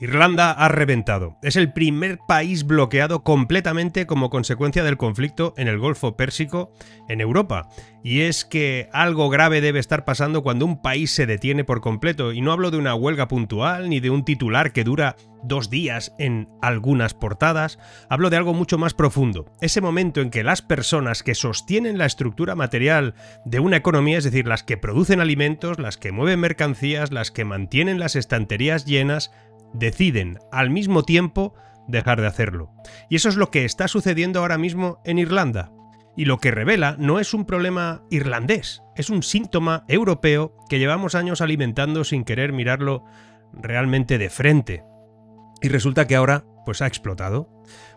Irlanda ha reventado. Es el primer país bloqueado completamente como consecuencia del conflicto en el Golfo Pérsico en Europa. Y es que algo grave debe estar pasando cuando un país se detiene por completo. Y no hablo de una huelga puntual ni de un titular que dura 2 días en algunas portadas. Hablo de algo mucho más profundo. Ese momento en que las personas que sostienen la estructura material de una economía, es decir, las que producen alimentos, las que mueven mercancías, las que mantienen las estanterías llenas, deciden al mismo tiempo dejar de hacerlo. Y eso es lo que está sucediendo ahora mismo en Irlanda. Y lo que revela no es un problema irlandés, es un síntoma europeo que llevamos años alimentando sin querer mirarlo realmente de frente. Y resulta que ahora pues ha explotado.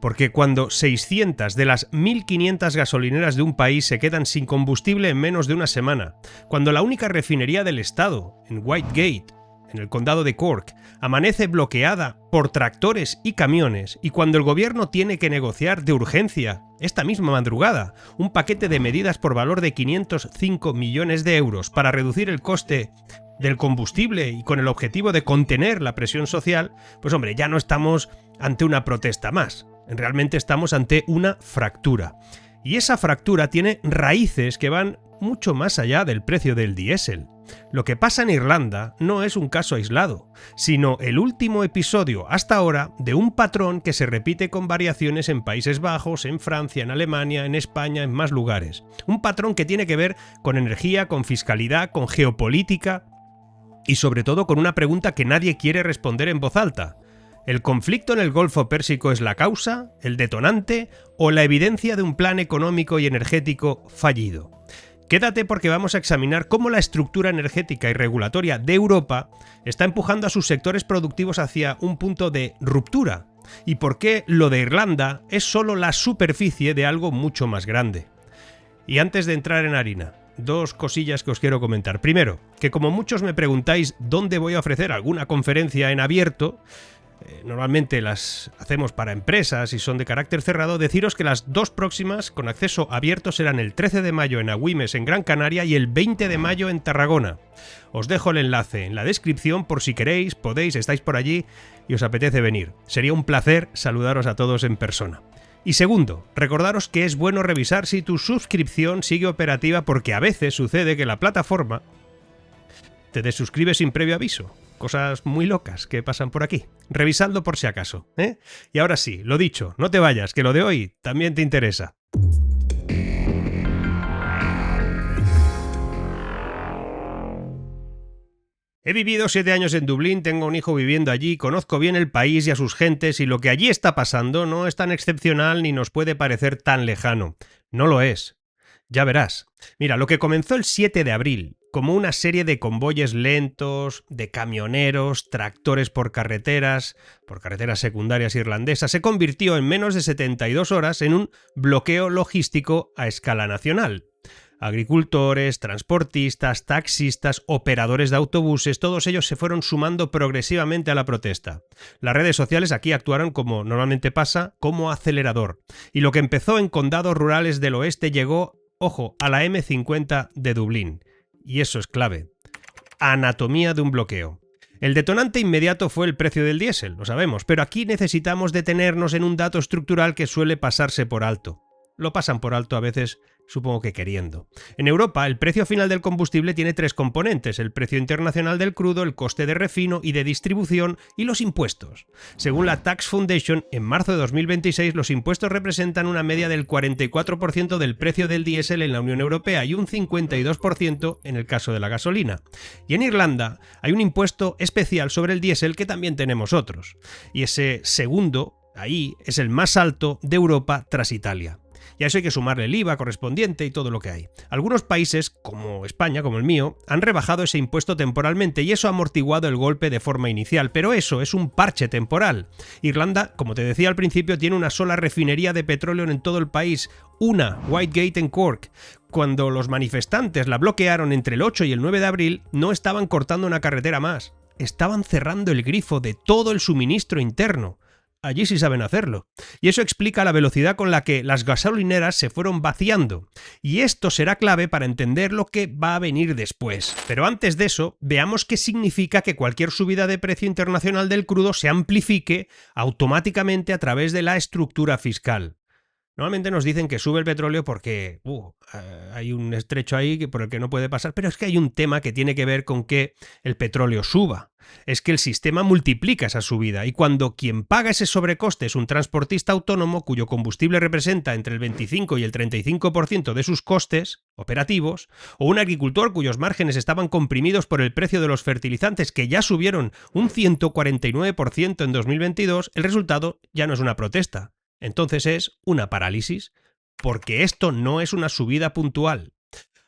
Porque cuando 600 de las 1.500 gasolineras de un país se quedan sin combustible en menos de una semana, cuando la única refinería del estado, en Whitegate, en el condado de Cork, amanece bloqueada por tractores y camiones, y cuando el gobierno tiene que negociar de urgencia, esta misma madrugada, un paquete de medidas por valor de 505 millones de euros para reducir el coste del combustible y con el objetivo de contener la presión social, pues hombre, ya no estamos ante una protesta más, realmente estamos ante una fractura. Y esa fractura tiene raíces que van mucho más allá del precio del diésel. Lo que pasa en Irlanda no es un caso aislado, sino el último episodio hasta ahora de un patrón que se repite con variaciones en Países Bajos, en Francia, en Alemania, en España, en más lugares. Un patrón que tiene que ver con energía, con fiscalidad, con geopolítica y sobre todo con una pregunta que nadie quiere responder en voz alta. ¿El conflicto en el Golfo Pérsico es la causa, el detonante o la evidencia de un plan económico y energético fallido? Quédate porque vamos a examinar cómo la estructura energética y regulatoria de Europa está empujando a sus sectores productivos hacia un punto de ruptura y por qué lo de Irlanda es solo la superficie de algo mucho más grande. Y antes de entrar en harina, 2 cosillas que os quiero comentar. Primero, que como muchos me preguntáis dónde voy a ofrecer alguna conferencia en abierto, normalmente las hacemos para empresas y son de carácter cerrado, deciros que las 2 próximas con acceso abierto serán el 13 de mayo en Agüimes, en Gran Canaria, y el 20 de mayo en Tarragona. Os dejo el enlace en la descripción por si queréis, podéis, estáis por allí y os apetece venir. Sería un placer saludaros a todos en persona. Y segundo, recordaros que es bueno revisar si tu suscripción sigue operativa porque a veces sucede que la plataforma te desuscribe sin previo aviso. Cosas muy locas que pasan por aquí. Revisadlo por si acaso, ¿eh? Y ahora sí, lo dicho, no te vayas, que lo de hoy también te interesa. He vivido 7 años en Dublín, tengo un hijo viviendo allí, conozco bien el país y a sus gentes y lo que allí está pasando no es tan excepcional ni nos puede parecer tan lejano. No lo es. Ya verás. Mira, lo que comenzó el 7 de abril, como una serie de convoyes lentos, de camioneros, tractores por carreteras secundarias irlandesas, se convirtió en menos de 72 horas en un bloqueo logístico a escala nacional. Agricultores, transportistas, taxistas, operadores de autobuses, todos ellos se fueron sumando progresivamente a la protesta. Las redes sociales aquí actuaron, como normalmente pasa, como acelerador. Y lo que empezó en condados rurales del oeste llegó, ojo, a la M50 de Dublín. Y eso es clave. Anatomía de un bloqueo. El detonante inmediato fue el precio del diésel, lo sabemos, pero aquí necesitamos detenernos en un dato estructural que suele pasarse por alto. Lo pasan por alto a veces, supongo que queriendo. En Europa, el precio final del combustible tiene 3 componentes: el precio internacional del crudo, el coste de refino y de distribución y los impuestos. Según la Tax Foundation, en marzo de 2026 los impuestos representan una media del 44% del precio del diésel en la Unión Europea y un 52% en el caso de la gasolina. Y en Irlanda hay un impuesto especial sobre el diésel que también tenemos otros. Y ese segundo, ahí, es el más alto de Europa tras Italia. Y a eso hay que sumarle el IVA correspondiente y todo lo que hay. Algunos países, como España, como el mío, han rebajado ese impuesto temporalmente y eso ha amortiguado el golpe de forma inicial, pero eso es un parche temporal. Irlanda, como te decía al principio, tiene una sola refinería de petróleo en todo el país, una, Whitegate en Cork. Cuando los manifestantes la bloquearon entre el 8 y el 9 de abril, no estaban cortando una carretera más, estaban cerrando el grifo de todo el suministro interno. Allí sí saben hacerlo. Y eso explica la velocidad con la que las gasolineras se fueron vaciando. Y esto será clave para entender lo que va a venir después. Pero antes de eso, veamos qué significa que cualquier subida de precio internacional del crudo se amplifique automáticamente a través de la estructura fiscal. Normalmente nos dicen que sube el petróleo porque hay un estrecho ahí por el que no puede pasar, pero es que hay un tema que tiene que ver con que el petróleo suba. Es que el sistema multiplica esa subida y cuando quien paga ese sobrecoste es un transportista autónomo cuyo combustible representa entre el 25 y el 35% de sus costes operativos, o un agricultor cuyos márgenes estaban comprimidos por el precio de los fertilizantes que ya subieron un 149% en 2022, el resultado ya no es una protesta. Entonces es una parálisis, porque esto no es una subida puntual.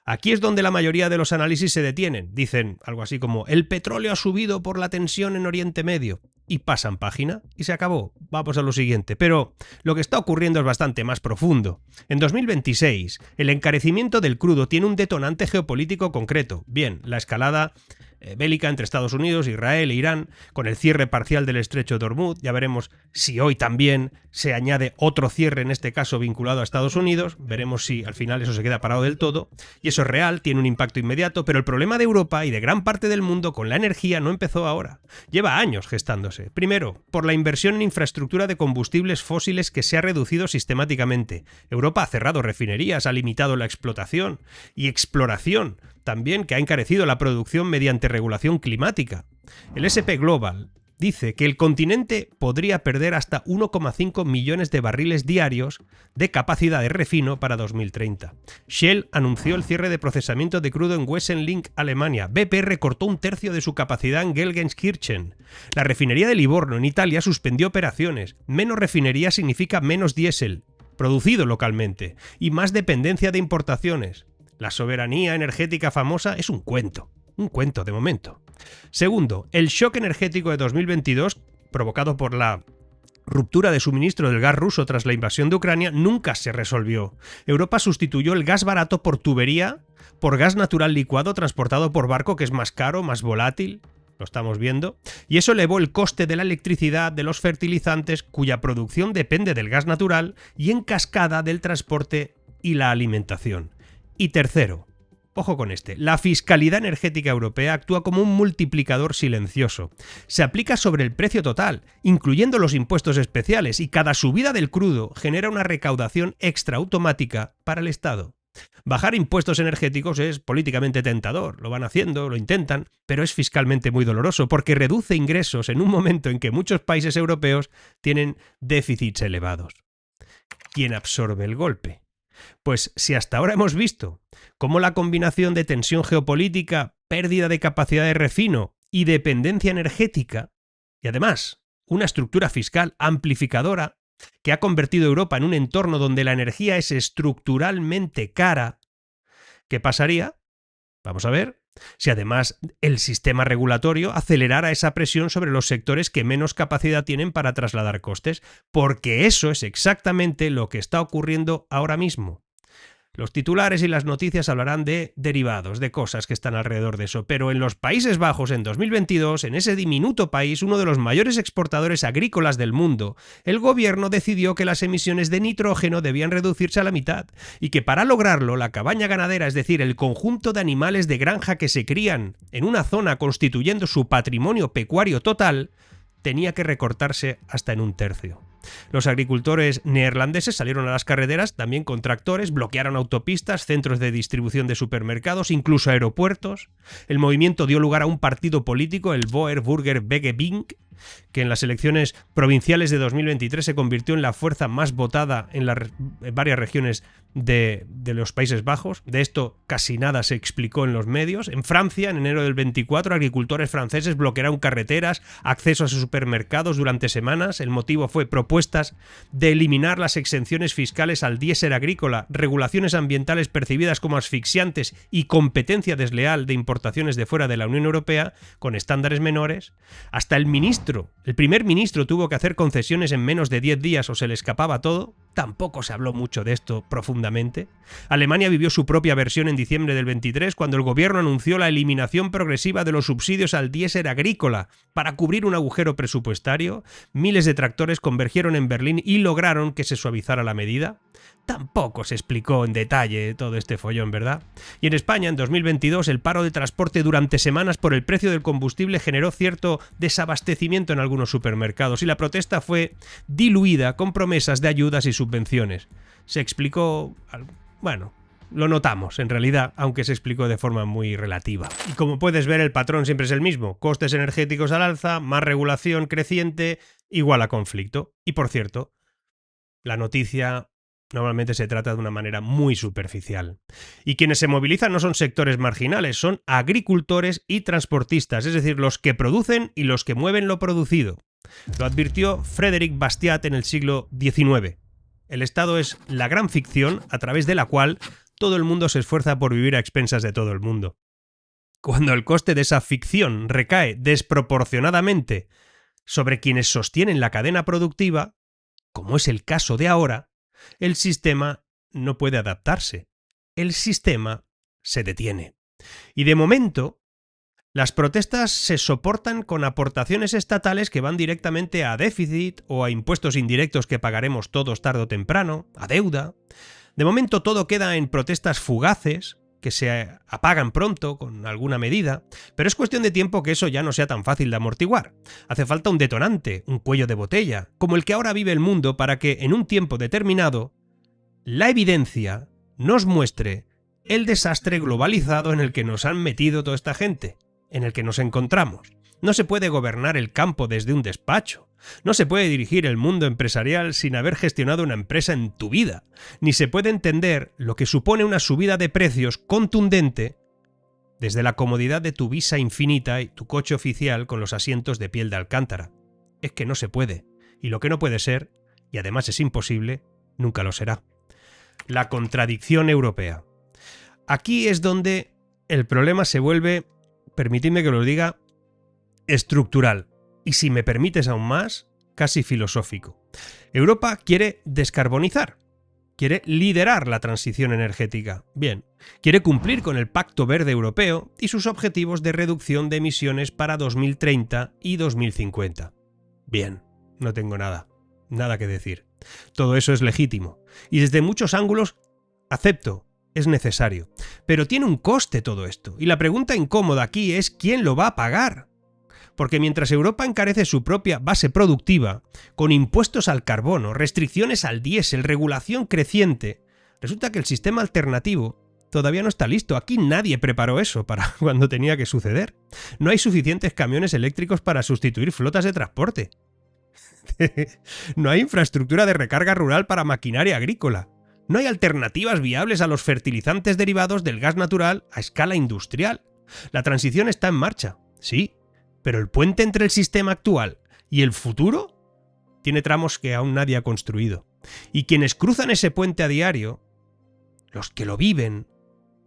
Aquí es donde la mayoría de los análisis se detienen. Dicen algo así como, el petróleo ha subido por la tensión en Oriente Medio. Y pasan página y se acabó. Vamos a lo siguiente. Pero lo que está ocurriendo es bastante más profundo. En 2026, el encarecimiento del crudo tiene un detonante geopolítico concreto. Bien, la escalada bélica entre Estados Unidos, Israel e Irán, con el cierre parcial del estrecho de Hormuz. Ya veremos si hoy también se añade otro cierre, en este caso vinculado a Estados Unidos. Veremos si al final eso se queda parado del todo. Y eso es real, tiene un impacto inmediato, pero el problema de Europa y de gran parte del mundo con la energía no empezó ahora. Lleva años gestándose. Primero, por la inversión en infraestructura de combustibles fósiles que se ha reducido sistemáticamente. Europa ha cerrado refinerías, ha limitado la explotación y exploración también, que ha encarecido la producción mediante regulación climática. El S&P Global dice que el continente podría perder hasta 1,5 millones de barriles diarios de capacidad de refino para 2030. Shell anunció el cierre de procesamiento de crudo en Wesseling, Alemania. BP recortó un tercio de su capacidad en Gelsenkirchen. La refinería de Livorno, en Italia, suspendió operaciones. Menos refinería significa menos diésel, producido localmente, y más dependencia de importaciones. La soberanía energética famosa es un cuento de momento. Segundo, el shock energético de 2022, provocado por la ruptura de suministro del gas ruso tras la invasión de Ucrania, nunca se resolvió. Europa sustituyó el gas barato por tubería, por gas natural licuado transportado por barco, que es más caro, más volátil. Lo estamos viendo. Y eso elevó el coste de la electricidad, de los fertilizantes, cuya producción depende del gas natural, y en cascada del transporte y la alimentación. Y tercero, ojo con este, la fiscalidad energética europea actúa como un multiplicador silencioso. Se aplica sobre el precio total, incluyendo los impuestos especiales, y cada subida del crudo genera una recaudación extra automática para el Estado. Bajar impuestos energéticos es políticamente tentador, lo van haciendo, lo intentan, pero es fiscalmente muy doloroso porque reduce ingresos en un momento en que muchos países europeos tienen déficits elevados. ¿Quién absorbe el golpe? Pues si hasta ahora hemos visto cómo la combinación de tensión geopolítica, pérdida de capacidad de refino y dependencia energética, y además una estructura fiscal amplificadora que ha convertido a Europa en un entorno donde la energía es estructuralmente cara, ¿qué pasaría? Vamos a ver si además el sistema regulatorio acelerara esa presión sobre los sectores que menos capacidad tienen para trasladar costes, porque eso es exactamente lo que está ocurriendo ahora mismo. Los titulares y las noticias hablarán de derivados, de cosas que están alrededor de eso, pero en los Países Bajos en 2022, en ese diminuto país, uno de los mayores exportadores agrícolas del mundo, el gobierno decidió que las emisiones de nitrógeno debían reducirse a la mitad y que para lograrlo la cabaña ganadera, es decir, el conjunto de animales de granja que se crían en una zona constituyendo su patrimonio pecuario total, tenía que recortarse hasta en un tercio. Los agricultores neerlandeses salieron a las carreteras, también con tractores, bloquearon autopistas, centros de distribución de supermercados, incluso aeropuertos. El movimiento dio lugar a un partido político, el Boer Burger Begebenk, que en las elecciones provinciales de 2023 se convirtió en la fuerza más votada en varias regiones de los Países Bajos. De esto casi nada se explicó en los medios. En Francia, en enero del 24, agricultores franceses bloquearon carreteras, accesos a supermercados durante semanas. El motivo fue propuestas de eliminar las exenciones fiscales al diésel agrícola, regulaciones ambientales percibidas como asfixiantes y competencia desleal de importaciones de fuera de la Unión Europea con estándares menores. Hasta el primer ministro tuvo que hacer concesiones en menos de 10 días o se le escapaba todo. tampoco se habló mucho de esto profundamente. Alemania vivió su propia versión en diciembre del 23, cuando el gobierno anunció la eliminación progresiva de los subsidios al diésel agrícola para cubrir un agujero presupuestario. Miles de tractores convergieron en Berlín y lograron que se suavizara la medida. Tampoco se explicó en detalle todo este follón, ¿verdad? Y en España, en 2022, el paro de transporte durante semanas por el precio del combustible generó cierto desabastecimiento en algunos supermercados y la protesta fue diluida con promesas de ayudas y subvenciones. Se explicó... bueno, lo notamos, en realidad, aunque se explicó de forma muy relativa. Y como puedes ver, el patrón siempre es el mismo. Costes energéticos al alza, más regulación creciente, igual a conflicto. Y por cierto, la noticia normalmente se trata de una manera muy superficial. Y quienes se movilizan no son sectores marginales, son agricultores y transportistas, es decir, los que producen y los que mueven lo producido. Lo advirtió Frédéric Bastiat en el siglo XIX. El Estado es la gran ficción a través de la cual todo el mundo se esfuerza por vivir a expensas de todo el mundo. Cuando el coste de esa ficción recae desproporcionadamente sobre quienes sostienen la cadena productiva, como es el caso de ahora, el sistema no puede adaptarse. El sistema se detiene. Y de momento, las protestas se soportan con aportaciones estatales que van directamente a déficit o a impuestos indirectos que pagaremos todos tarde o temprano, a deuda. De momento todo queda en protestas fugaces, que se apagan pronto con alguna medida, pero es cuestión de tiempo que eso ya no sea tan fácil de amortiguar. Hace falta un detonante, un cuello de botella, como el que ahora vive el mundo para que en un tiempo determinado la evidencia nos muestre el desastre globalizado en el que nos han metido toda esta gente, en el que nos encontramos. No se puede gobernar el campo desde un despacho. No se puede dirigir el mundo empresarial sin haber gestionado una empresa en tu vida. Ni se puede entender lo que supone una subida de precios contundente desde la comodidad de tu visa infinita y tu coche oficial con los asientos de piel de alcántara. Es que no se puede. Y lo que no puede ser, y además es imposible, nunca lo será. La contradicción europea. Aquí es donde el problema se vuelve, permitidme que lo diga, estructural. Y si me permites aún más, casi filosófico. Europa quiere descarbonizar, quiere liderar la transición energética. Bien, quiere cumplir con el Pacto Verde Europeo y sus objetivos de reducción de emisiones para 2030 y 2050. Bien, no tengo nada que decir. Todo eso es legítimo. Y desde muchos ángulos acepto, es necesario. Pero tiene un coste todo esto. Y la pregunta incómoda aquí es ¿quién lo va a pagar? Porque mientras Europa encarece su propia base productiva, con impuestos al carbono, restricciones al diésel, regulación creciente, resulta que el sistema alternativo todavía no está listo. Aquí nadie preparó eso para cuando tenía que suceder. No hay suficientes camiones eléctricos para sustituir flotas de transporte. No hay infraestructura de recarga rural para maquinaria agrícola. No hay alternativas viables a los fertilizantes derivados del gas natural a escala industrial. La transición está en marcha, sí. Pero el puente entre el sistema actual y el futuro tiene tramos que aún nadie ha construido. Y quienes cruzan ese puente a diario, los que lo viven,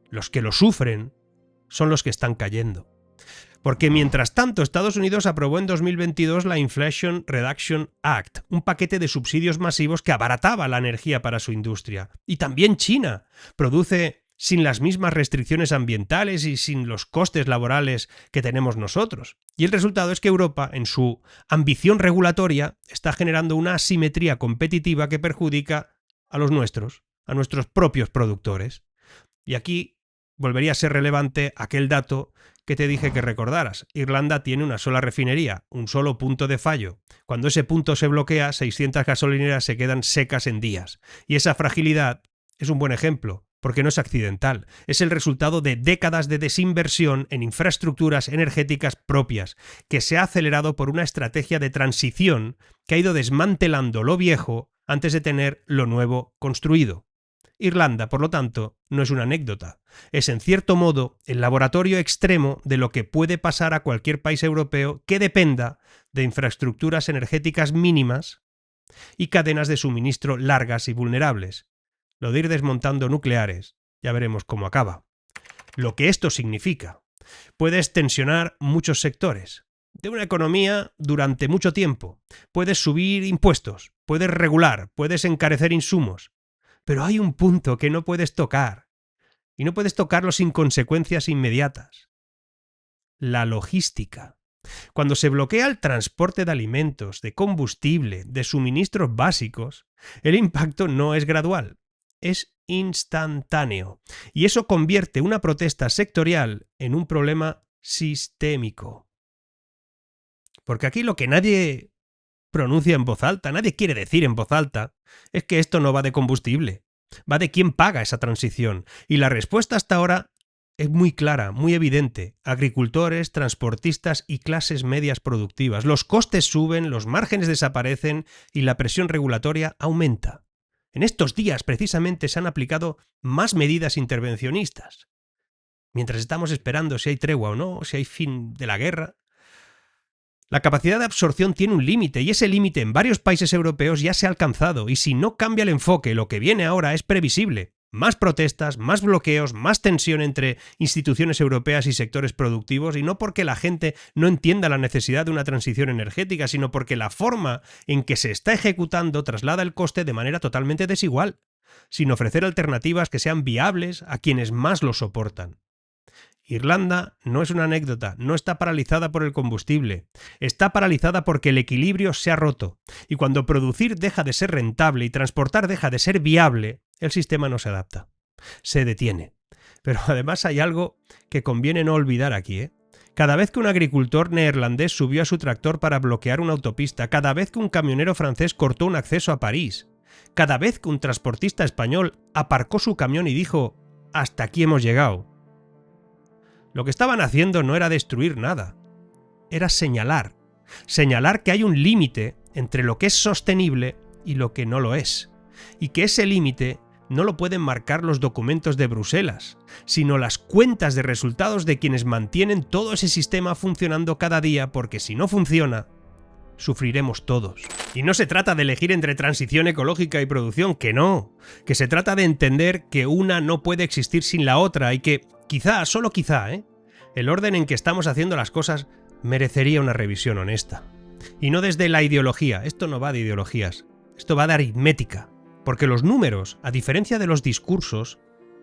los que lo sufren, son los que están cayendo. Porque mientras tanto Estados Unidos aprobó en 2022 la Inflation Reduction Act, un paquete de subsidios masivos que abarataba la energía para su industria. Y también China produce sin las mismas restricciones ambientales y sin los costes laborales que tenemos nosotros. Y el resultado es que Europa, en su ambición regulatoria, está generando una asimetría competitiva que perjudica a los nuestros, a nuestros propios productores. Y aquí volvería a ser relevante aquel dato que te dije que recordaras. Irlanda tiene una sola refinería, un solo punto de fallo. Cuando ese punto se bloquea, 600 gasolineras se quedan secas en días. Y esa fragilidad es un buen ejemplo, porque no es accidental. Es el resultado de décadas de desinversión en infraestructuras energéticas propias, que se ha acelerado por una estrategia de transición que ha ido desmantelando lo viejo antes de tener lo nuevo construido. Irlanda, por lo tanto, no es una anécdota. Es, en cierto modo, el laboratorio extremo de lo que puede pasar a cualquier país europeo que dependa de infraestructuras energéticas mínimas y cadenas de suministro largas y vulnerables. Lo de ir desmontando nucleares, ya veremos cómo acaba. Lo que esto significa. Puedes tensionar muchos sectores de una economía durante mucho tiempo. Puedes subir impuestos. puedes regular, puedes encarecer insumos, pero hay un punto que no puedes tocar, y no puedes tocarlo sin consecuencias inmediatas. La logística. Cuando se bloquea el transporte de alimentos, de combustible, de suministros básicos, el impacto no es gradual, es instantáneo. Y eso convierte una protesta sectorial en un problema sistémico. Porque aquí lo que nadie pronuncia en voz alta, nadie quiere decir en voz alta, es que esto no va de combustible, va de quién paga esa transición. Y la respuesta hasta ahora es muy clara, muy evidente. Agricultores, transportistas y clases medias productivas. Los costes suben, los márgenes desaparecen y la presión regulatoria aumenta. En estos días, precisamente, se han aplicado más medidas intervencionistas. Mientras estamos esperando si hay tregua o no, si hay fin de la guerra. La capacidad de absorción tiene un límite y ese límite en varios países europeos ya se ha alcanzado y si no cambia el enfoque, lo que viene ahora es previsible. Más protestas, más bloqueos, más tensión entre instituciones europeas y sectores productivos, y no porque la gente no entienda la necesidad de una transición energética, sino porque la forma en que se está ejecutando traslada el coste de manera totalmente desigual, sin ofrecer alternativas que sean viables a quienes más lo soportan. Irlanda no es una anécdota, no está paralizada por el combustible, está paralizada porque el equilibrio se ha roto, y cuando producir deja de ser rentable y transportar deja de ser viable, el sistema no se adapta, se detiene. Pero además hay algo que conviene no olvidar aquí, ¿eh? Cada vez que un agricultor neerlandés subió a su tractor para bloquear una autopista, cada vez que un camionero francés cortó un acceso a París, cada vez que un transportista español aparcó su camión y dijo «hasta aquí hemos llegado», lo que estaban haciendo no era destruir nada, era señalar que hay un límite entre lo que es sostenible y lo que no lo es, y que ese límite no lo pueden marcar los documentos de Bruselas, sino las cuentas de resultados de quienes mantienen todo ese sistema funcionando cada día, porque si no funciona, sufriremos todos. Y no se trata de elegir entre transición ecológica y producción, que no, que se trata de entender que una no puede existir sin la otra y que quizá, solo quizá, el orden en que estamos haciendo las cosas merecería una revisión honesta. Y no desde la ideología, esto no va de ideologías, esto va de aritmética, porque los números, a diferencia de los discursos,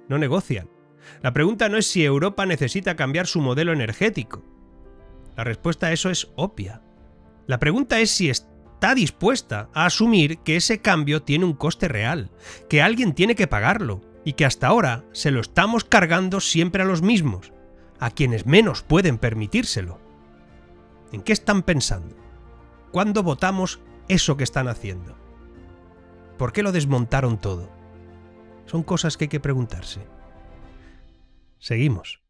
no negocian. La pregunta no es si Europa necesita cambiar su modelo energético. La respuesta a eso es obvia. La pregunta es si está dispuesta a asumir que ese cambio tiene un coste real, que alguien tiene que pagarlo, y que hasta ahora se lo estamos cargando siempre a los mismos, a quienes menos pueden permitírselo. ¿En qué están pensando? ¿Cuándo votamos eso que están haciendo? ¿Por qué lo desmontaron todo? Son cosas que hay que preguntarse. Seguimos.